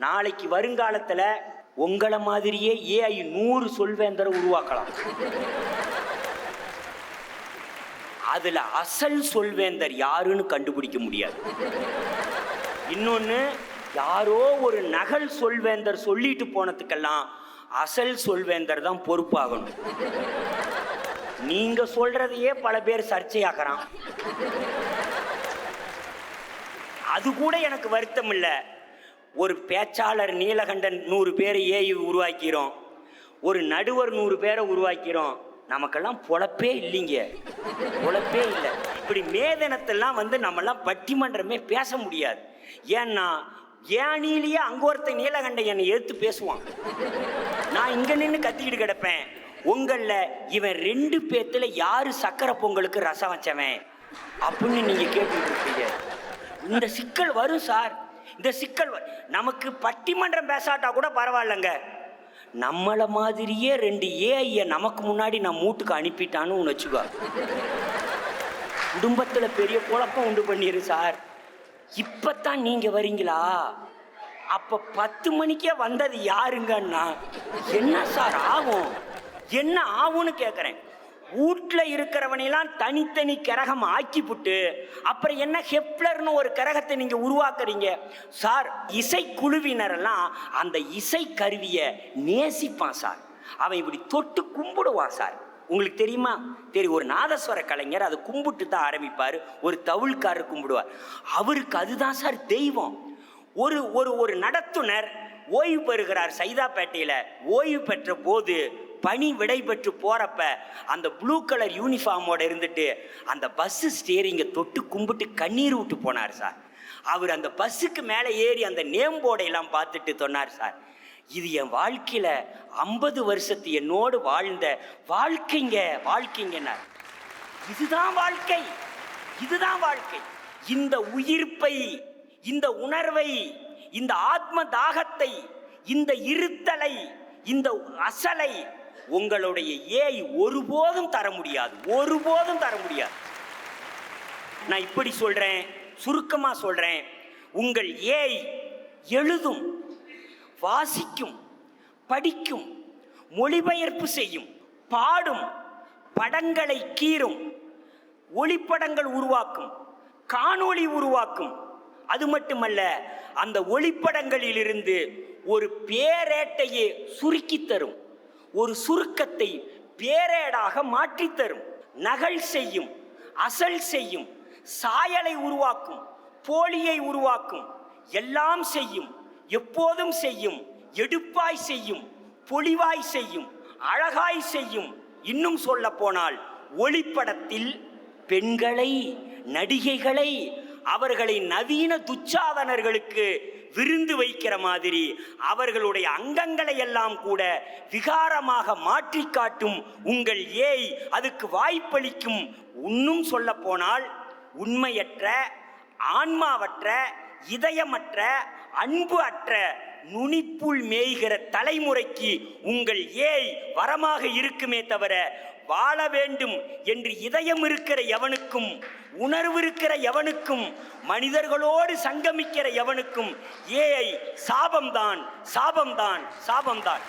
நாளைக்கு வருங்காலத்தில் உங்களை மாதிரியே ஏஐ 100 சொல்வேந்தரை உருவாக்கலாம். அதுல அசல் சொல்வேந்தர் யாருன்னு கண்டுபிடிக்க முடியாது. இன்னொன்னு, யாரோ ஒரு நகல் சொல்வேந்தர் சொல்லிட்டு போனதுக்கெல்லாம் அசல் சொல்வேந்தர் தான் பொறுப்பாகணும். நீங்க சொல்றதையே பல பேர் சர்ச்சையாக்குறான். அது கூட எனக்கு வருத்தம் இல்லை. ஒரு பேச்சாளர் நீலகண்டன் 100 பேரை ஏஐ உருவாக்கிறோம், ஒரு நடுவர் 100 பேரை உருவாக்கிறோம். நமக்கெல்லாம் பொழப்பே இல்லைங்க, பொழப்பே இல்லை. இப்படி மேதனத்தெல்லாம் நம்மெல்லாம் பட்டிமன்றமே பேச முடியாது. ஏன்னா ஏனிலேயே அங்க ஒருத்தன் நீலகண்டன் என்னை எடுத்து பேசுவான், நான் இங்க நின்று கத்திக்கிட்டு கிடப்பேன். உங்கள இவன் 2 பேத்துல யாரு சக்கரை பொங்கலுக்கு ரசம் வச்சவன் அப்படின்னு நீங்க கேட்டுட்டு இருப்பீங்க. இந்த சிக்கல் வரும் சார், இந்த சிக்கல் நமக்கு பட்டிமன்றம் பேசாட்டா கூட பரவாயில்லைங்க. நம்மளை மாதிரியே 2 ஏஐயை நமக்கு முன்னாடி நம்ம வீட்டுக்கு அனுப்பிட்டான்னு வச்சுக்கோ, குடும்பத்தில் பெரிய குழப்பம் உண்டு பண்ணிடு சார். இப்பத்தான் நீங்க வரீங்களா? அப்ப 10 மணிக்கே வந்தது யாருங்கன்னா என்ன சார் ஆகும், என்ன ஆகும்னு கேட்குறேன். வீட்டில் இருக்கிறவனெல்லாம் தனித்தனி கிரகம் ஆக்கிப்புட்டு அப்புறம் என்ன ஹெப்லர்னு ஒரு கிரகத்தை நீங்கள் உருவாக்குறீங்க சார். இசைக்குழுவினரெல்லாம் அந்த இசை கருவியை நேசிப்பான் சார், அவன் இப்படி தொட்டு கும்பிடுவான் சார். உங்களுக்கு தெரியுமா? தெரியும். ஒரு நாதஸ்வர கலைஞர் அதை கும்பிட்டு தான் ஆரம்பிப்பார், ஒரு தவுள்காரர் கும்பிடுவார். அவருக்கு அதுதான் சார் தெய்வம். ஒரு ஒரு ஒரு நடத்துனர் ஓய்வு பெறுகிறார் சைதாப்பேட்டையில். ஓய்வு பெற்ற போது பணி விடை பெற்று போறப்ப அந்த ப்ளூ கலர் யூனிஃபார்மோட இருந்துட்டு அந்த பஸ்ஸு ஸ்டேரிங்கை தொட்டு கும்பிட்டு கண்ணீர் விட்டு போனார் சார். அவர் அந்த பஸ்ஸுக்கு மேலே ஏறி அந்த நேம் போர்டையெல்லாம் பார்த்துட்டு சொன்னார், சார் இது என் வாழ்க்கையில 50 வருஷத்து என்னோடு வாழ்ந்த வாழ்க்கைங்கன்னார். இதுதான் வாழ்க்கை, இதுதான் வாழ்க்கை. இந்த உயிர்ப்பை, இந்த உணர்வை, இந்த ஆத்ம தாகத்தை, இந்த இருத்தலை, இந்த அசலை உங்களுடைய ஏஐ ஒருபோதும் தர முடியாது, ஒருபோதும் தர முடியாது. நான் இப்படி சொல்றேன், சுருக்கமா சொல்றேன். உங்கள் ஏஐ எழுதும், வாசிக்கும், படிக்கும், மொழிபெயர்ப்பு செய்யும், பாடும், படங்களை கீறும், ஒளிப்படங்கள் உருவாக்கும், காணொளி உருவாக்கும். அது மட்டுமல்ல, அந்த ஒளிப்படங்களிலிருந்து ஒரு பேரேட்டையே சுருக்கி தரும், ஒரு சுருக்கத்தை பேரேடாக மாற்றித்தரும், நகல் செய்யும், அசல் செய்யும், சாயலை உருவாக்கும், போலியை உருவாக்கும், எல்லாம் செய்யும், எப்போதும் செய்யும், எடுப்பாய் செய்யும், பொலிவாய் செய்யும், அழகாய் செய்யும். இன்னும் சொல்ல போனால் ஒளிப்படத்தில் பெண்களை, நடிகைகளை, அவர்களை நவீன துச்சாதனர்களுக்கு விருந்து வைக்கிற மாதிரி அவர்களுடைய அங்கங்களை எல்லாம் கூட விகாரமாக மாற்றி காட்டும் உங்கள் ஏய் அதுக்கு வாய்ப்பளிக்கும். இன்னும் சொல்ல போனால் உண்மையற்ற, ஆன்மாவற்ற, இதயமற்ற, அன்பு அற்ற, நுனிப்புள் மேய்கிற தலைமுறைக்கு உங்கள் ஏய் வரமாக இருக்குமே தவிர, வாழ வேண்டும் என்று இதயம் இருக்கிற எவனுக்கும், உணர்வு இருக்கிற எவனுக்கும், மனிதர்களோடு சங்கமிக்கிற எவனுக்கும் ஏஐ சாபம்தான், சாபம்தான், சாபம்தான்.